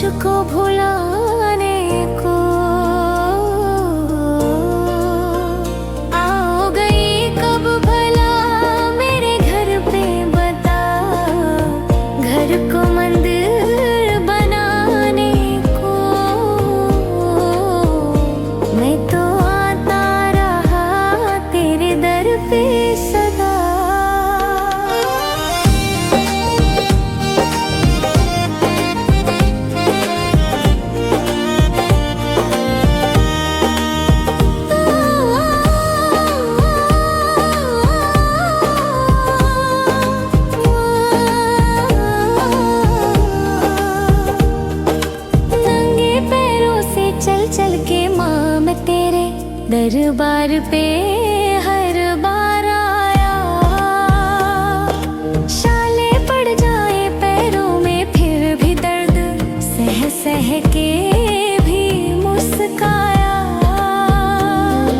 मुझको भुलाने को। आओ गई कब भला मेरे घर पे बता, घर को मंदिर बनाने को। मैं तो आता रहा तेरे दर पे सदा। चल के माँ मैं तेरे दरबार पे हर बार आया। छाले पड़ जाए पैरों में फिर भी दर्द सह सह के भी मुस्काया।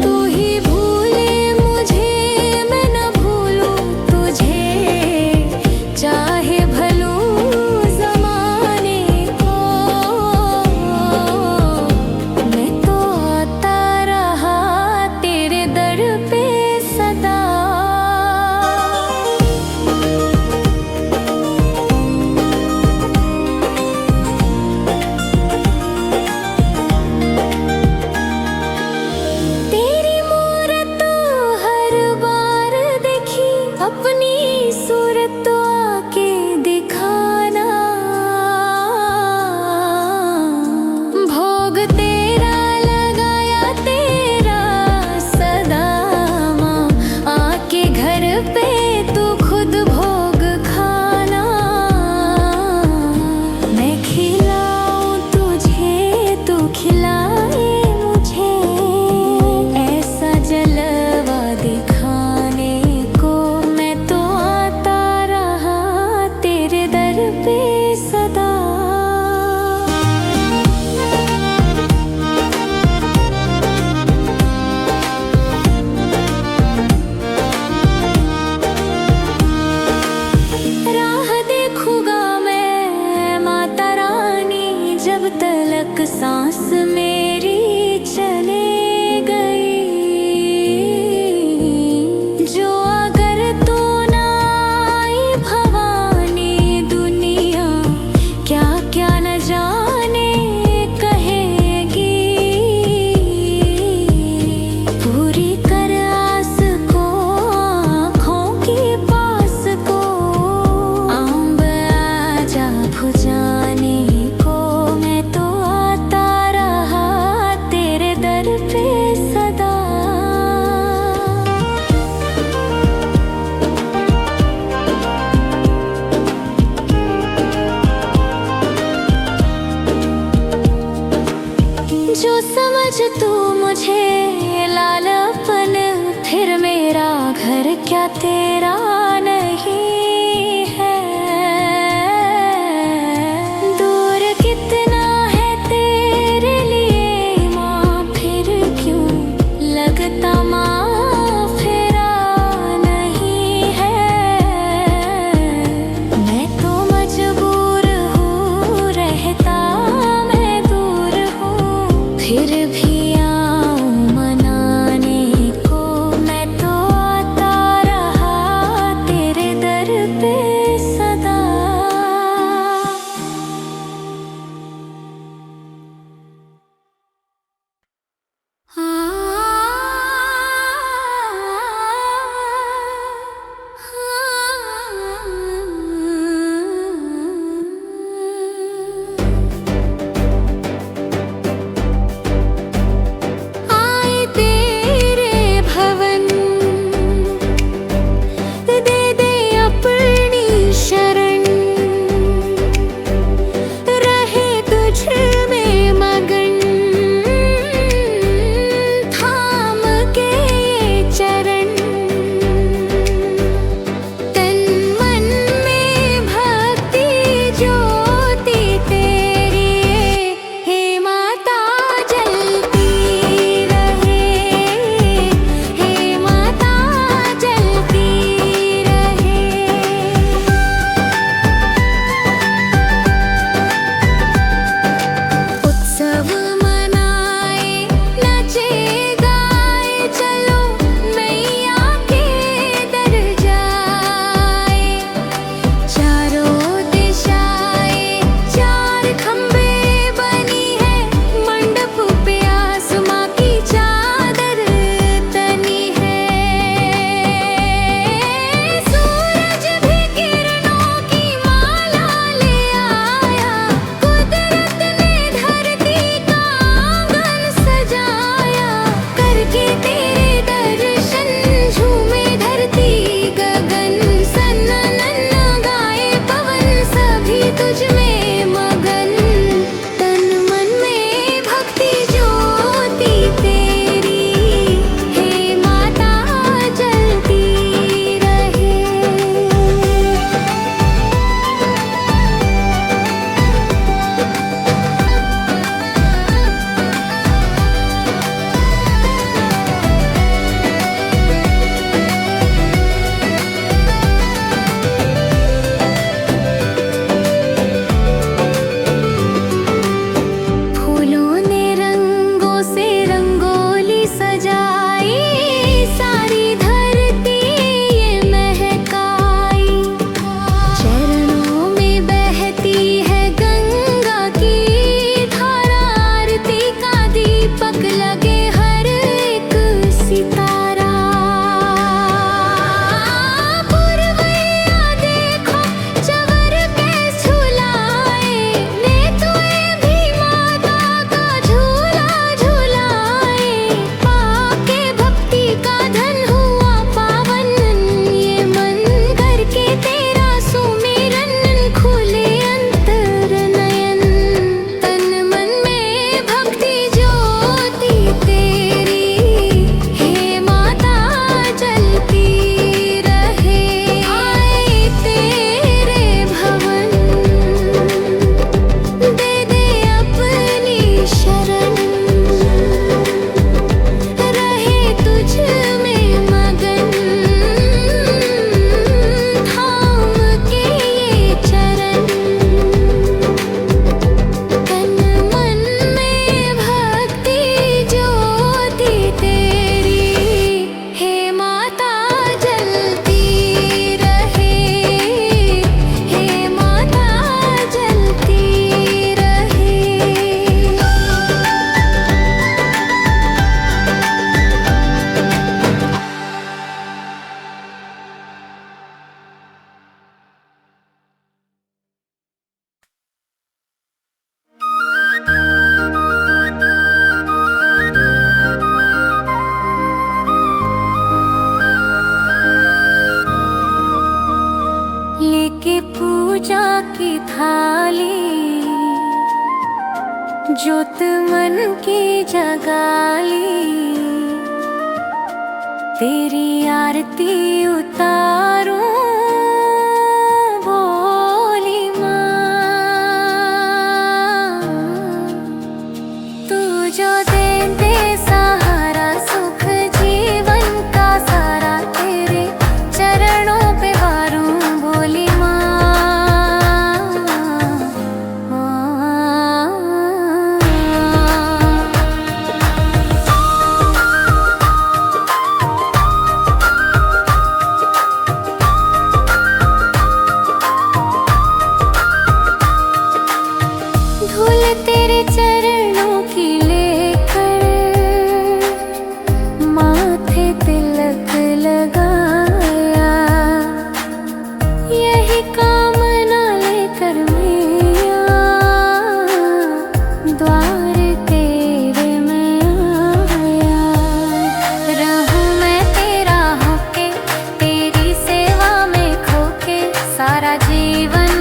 तू ही भूले मुझे मैं न भूलूं तुझे, चाहे भलूं ज़माने को। मैं तो आता रहा तेरे दर पे सदा। तेरी मूरत हर बार देखी, अपनी सूरत आके दिखाना। भोग तेरा लगाया तेरा सदा माँ, आके घर पे तू खुद भोग खाना। मैं खिलाऊं तुझे तू खिलाए मुझे, ऐसा जलवा दिखाने को। मैं तो आता रहा तेरे दर पे सदा। राह देखूंगा मैं माता रानी, जब तलक सांस मेरी चले गई। जो अगर तू ना आई भवानी, दुनिया क्या क्या न जाने कहेगी। पूरी कर आस को आँखों की पास को, आंब आजा भुजाने को। मैं तो आता रहा तेरे दर पे सदा। जो समझ तू मुझे लालपन, फिर मेरा घर क्या तेरा नहीं है। दूर कितना है तेरे लिए माँ, फिर क्यों लगता माँ फेरा नहीं है। मैं तो मजबूर हूँ रहता मैं दूर हूँ, फिर भी आऊं मनाने को। मैं तो आता रहा तेरे दर पे सदा। आए तेरे भवन, दे दे अपनी शरण। पूजा की थाली, ज्योत मन की जगाली, तेरी आरती उतारूं भोली माँ। तू जो दे दे सहारा सुख जीवन का सारा, तेरे चरणों पे वारूं भोली माँ। धूल तेरे चरणों की लेकर माथे तिलक लगाया, यही कामना लेकर मैया द्वार तेरे में आया। रहूं मैं तेरा होके, तेरी सेवा में खोके, सारा जीवन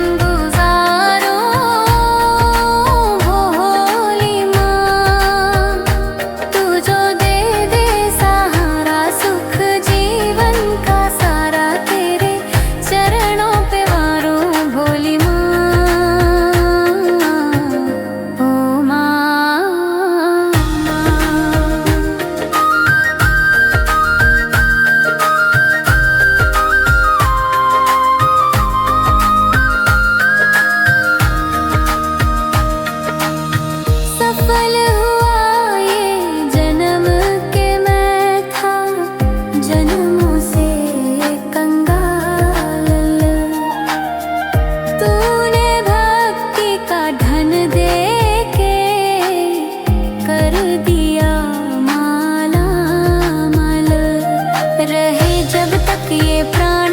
सफल हुआ ये जन्म के मैं था जन्मों से कंगाल। तूने भक्ति का धन दे के कर दिया माला माल। रहे जब तक ये प्राण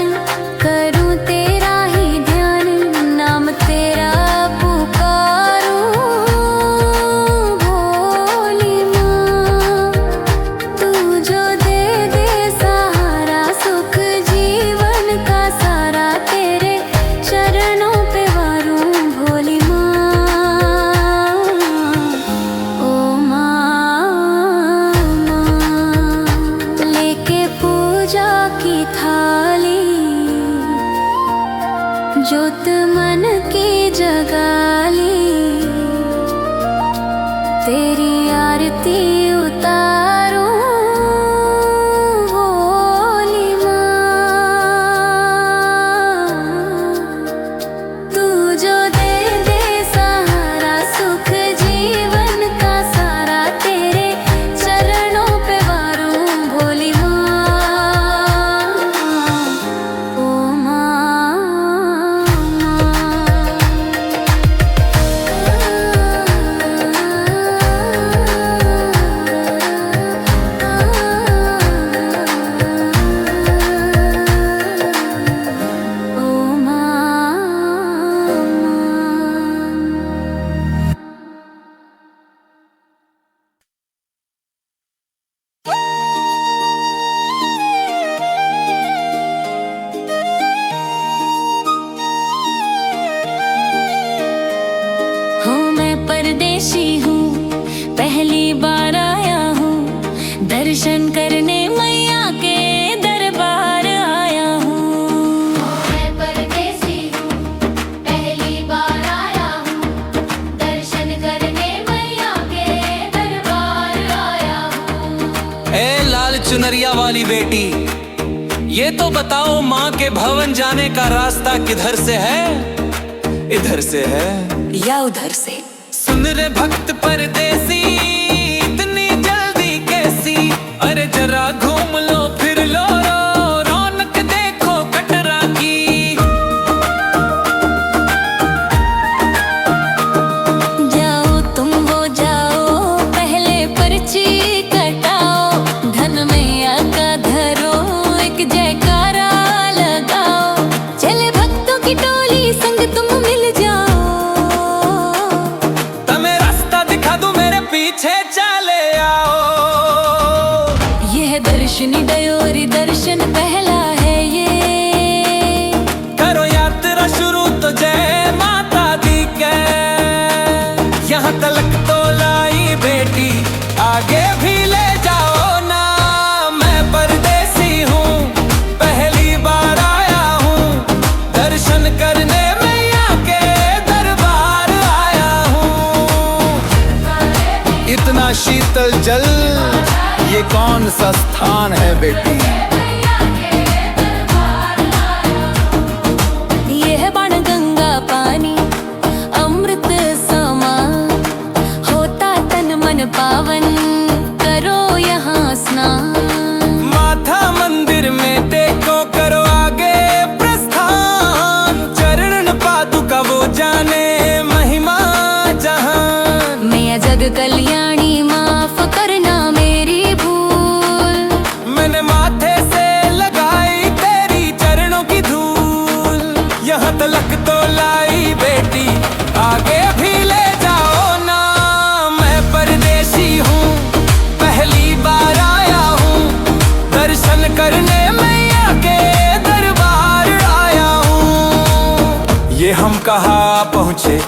करूं तेरा ही ध्यान, नाम तेरा की थाली, ज्योत मन की जगाली, तेरी आरती उतारूं भोली माँ। तू जो दे दे सहारा सुख जीवन का सारा, तेरे चरणों पे वारूं भोली माँ। परदेशी हूँ, पहली बार आया हूँ, दर्शन करने मैया के दरबार आया हूँ। मैं परदेशी हूँ, पहली बार आया हूँ, दर्शन करने मैया के दरबार आया हूँ। ए लाल चुनरिया वाली बेटी, ये तो बताओ माँ के भवन जाने का रास्ता किधर से है? इधर से है या उधर से? सुन रे भक्त परदेसी, इतनी जल्दी कैसी? अरे जरा घूम लो फिर लो, रौनक देखो कटरा की। जाओ तुम वो जाओ, पहले पर्ची कटाओ, धन मैया का धरो, एक जयकारा लगाओ, चले भक्तों की टोली संग तुम मिल जाओ। तुम्हें रास्ता दिखा दूं, मेरे पीछे चले आओ। यह दर्शनी डयोरी दर्शन पहला है ये, करो यात्रा शुरू चल, ये कौन सा स्थान है बेटी? ये है बाण गंगा पानी अमृत समान, होता तन मन पावन, करो यहाँ स्नान। माथा मंदिर में टेको, करो आगे प्रस्थान, चरण पादुका वो जाने महिमा जहान। मैया जग कल्याणी माफ करना मेरी भूल, मैंने माथे से लगाई तेरी चरणों की धूल, यहाँ तलक तो लाई बेटी, आगे भी ले जाओ ना। मैं परदेसी हूँ, पहली बार आया हूँ, दर्शन करने मैया के दरबार आया हूँ। ये हम कहाँ पहुँचे,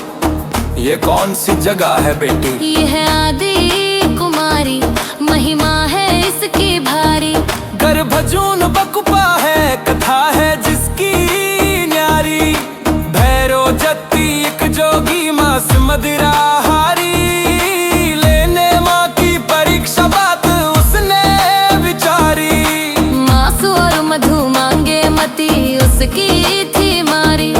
ये कौन सी जगह है बेटी? ये है आदि कुमारी, महिमा है इसकी भारी। गर्भजून बकुपा है, कथा है जिसकी न्यारी, भैरो जत्ती एक जोगी मास मदिराहारी, लेने माँ की परीक्षा बात उसने विचारी। मांस और मधु मांगे मती उसकी थी मारी,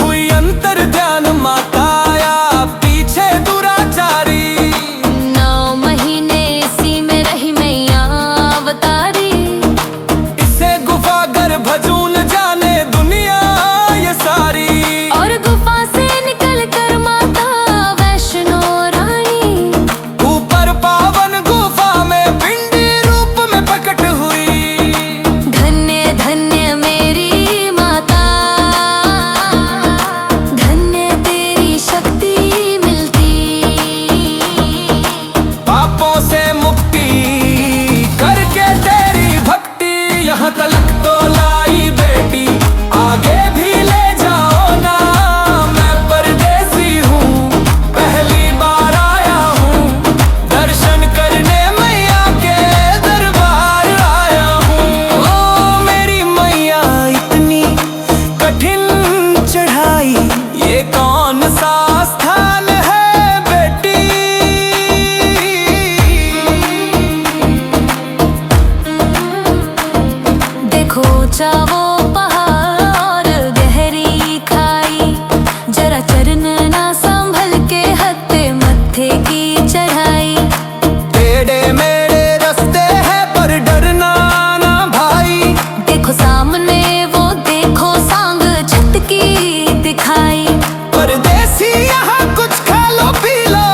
हुई अंतर ध्यान माता या पीछे दुराचारी, 9 महीने इसी में रही मैया अवतारी। इसे गुफा गर्भजून जाने दुनिया ये सारी, और गुफा से निकल कर माता वैष्णो रानी, ऊपर पावन गुफा में पिंडी रूप में प्रकट हुई। धन्य धन्य मेरी माता, धन्य तेरी शक्ति मिलती, पापों से मुक्ति करके तेरी भक्ति, यहाँ तलक तो लाई बेटी, आगे भी ले जाओ ना। मैं परदेसी हूँ, पहली बार आया हूँ, दर्शन करने मैया के दरबार आया हूँ। ओ मेरी मैया, इतनी कठिन चढ़ाई, ये कौन सा स्थान है बेटी? देखो चावो पहाड़ गहरी खाई, जरा चरण ना संभल के हत्ते मत्थे की चढ़ाई। टेढ़े मेरे रास्ते हैं पर डरना ना भाई, देखो सामने वो देखो सांग छत की दिखाई। परदेसी यहाँ कुछ खा लो पी लो,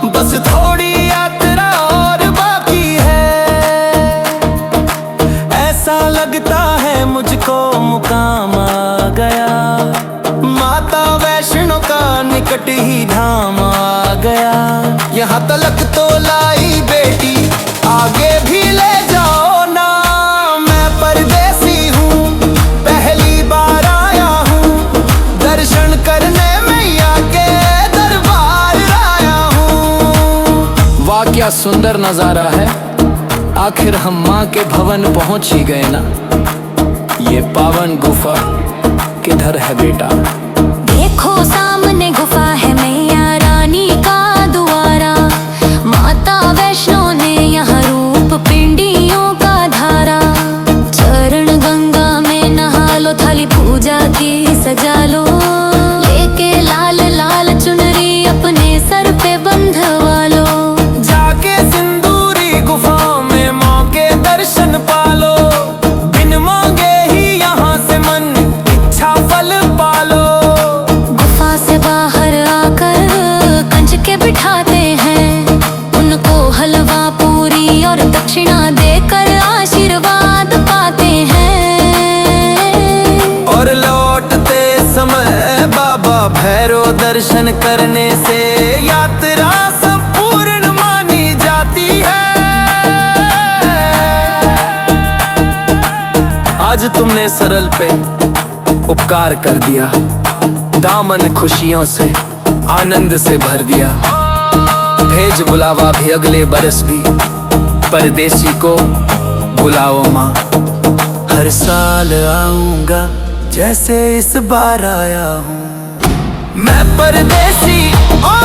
बस थोड़ी यात्रा और बाकी है। ऐसा लगता है मुझको मुकाम आ गया, माता वैष्णो का निकट ही धाम आ गया। यहाँ तलक तो लाई बेटी, आगे भी ले जाओ ना। मैं परदेसी हूँ, पहली बार आया हूँ, दर्शन करने मैया के दरबार आया हूँ। वाह क्या सुंदर नजारा है, आखिर हम माँ के भवन पहुँच ही गए ना। ये पावन गुफा किधर है बेटा? देखो सामने गुफा है मैया रानी का द्वारा, माता वैष्णो ने यहाँ रूप पिंडियों का धारा। चरण गंगा में नहा लो, थाली पूजा की सजा लो, लेके लाल लाल चुनरी अपने सर पे बंधवा लो। जाके सिंदूरी गुफाओं में माँ के दर्शन पालो, बिन मांगे ही यहाँ से मन इच्छा फल पालो। गुफा से बाहर आकर कंच के बिठाते हैं, उनको हलवा पूरी और दक्षिणा देकर आशीर्वाद पाते हैं। और लौटते समय बाबा भैरो दर्शन करने से यात्रा संपूर्ण मानी जाती है। आज तुमने सरल पे उपकार कर दिया, दामन खुशियों से आनंद से भर दिया। भेज बुलावा भी अगले बरस भी, परदेसी को बुलाओ माँ। हर साल आऊंगा जैसे इस बार आया हूँ। मैं परदेसी ओ